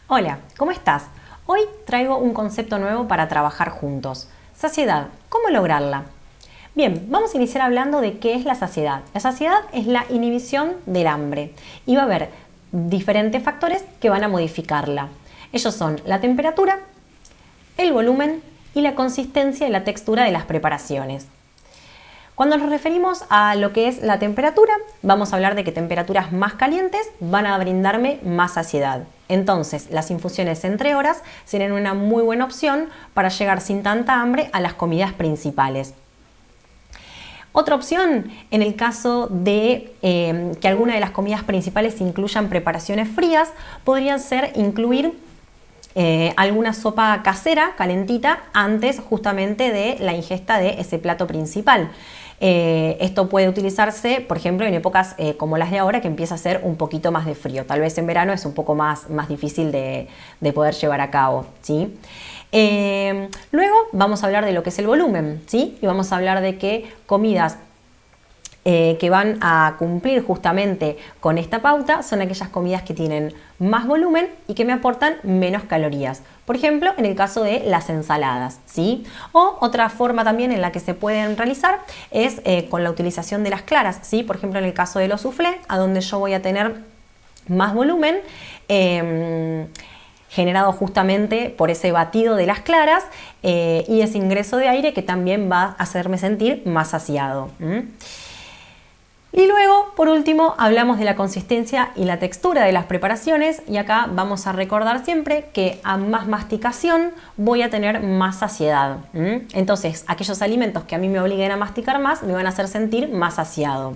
Hola, ¿cómo estás? Hoy traigo un concepto nuevo para trabajar juntos. Saciedad, ¿cómo lograrla? Bien, vamos a iniciar hablando de qué es la saciedad. La saciedad es la inhibición del hambre y va a haber diferentes factores que van a modificarla. Ellos son la temperatura, el volumen y la consistencia y la textura de las preparaciones. Cuando nos referimos a lo que es la temperatura, vamos a hablar de que temperaturas más calientes van a brindarme más saciedad. Entonces, las infusiones entre horas serían una muy buena opción para llegar sin tanta hambre a las comidas principales. Otra opción, en el caso de que alguna de las comidas principales incluyan preparaciones frías, podrían ser incluir alguna sopa casera, calentita, antes justamente de la ingesta de ese plato principal. Esto puede utilizarse, por ejemplo, en épocas como las de ahora, que empieza a hacer un poquito más de frío. Tal vez en verano es un poco más difícil de poder llevar a cabo, ¿sí? Luego vamos a hablar de lo que es el volumen, ¿sí? Y vamos a hablar de que comidas que van a cumplir justamente con esta pauta son aquellas comidas que tienen más volumen y que me aportan menos calorías. Por ejemplo, en el caso de las ensaladas, ¿sí? O otra forma también en la que se pueden realizar es con la utilización de las claras, ¿sí? Por ejemplo, en el caso de los soufflés, a donde yo voy a tener más volumen generado justamente por ese batido de las claras y ese ingreso de aire que también va a hacerme sentir más saciado. Y luego, por último, hablamos de la consistencia y la textura de las preparaciones y acá vamos a recordar siempre que a más masticación voy a tener más saciedad. Entonces, aquellos alimentos que a mí me obliguen a masticar más me van a hacer sentir más saciado.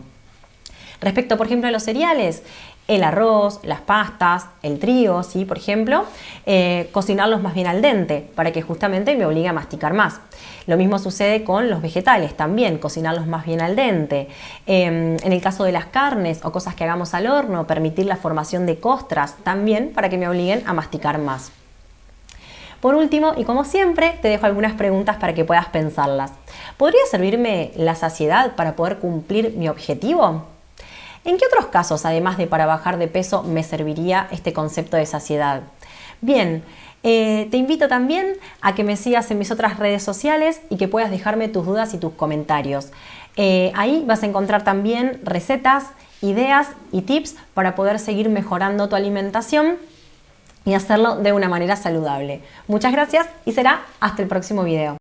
Respecto, por ejemplo, a los cereales, el arroz, las pastas, el trigo, ¿sí? Por ejemplo, cocinarlos más bien al dente para que justamente me obligue a masticar más. Lo mismo sucede con los vegetales también, cocinarlos más bien al dente. En el caso de las carnes o cosas que hagamos al horno, permitir la formación de costras también para que me obliguen a masticar más. Por último, y como siempre, te dejo algunas preguntas para que puedas pensarlas. ¿Podría servirme la saciedad para poder cumplir mi objetivo? ¿En qué otros casos, además de para bajar de peso, me serviría este concepto de saciedad? Bien, te invito también a que me sigas en mis otras redes sociales y que puedas dejarme tus dudas y tus comentarios. Ahí vas a encontrar también recetas, ideas y tips para poder seguir mejorando tu alimentación y hacerlo de una manera saludable. Muchas gracias y será hasta el próximo video.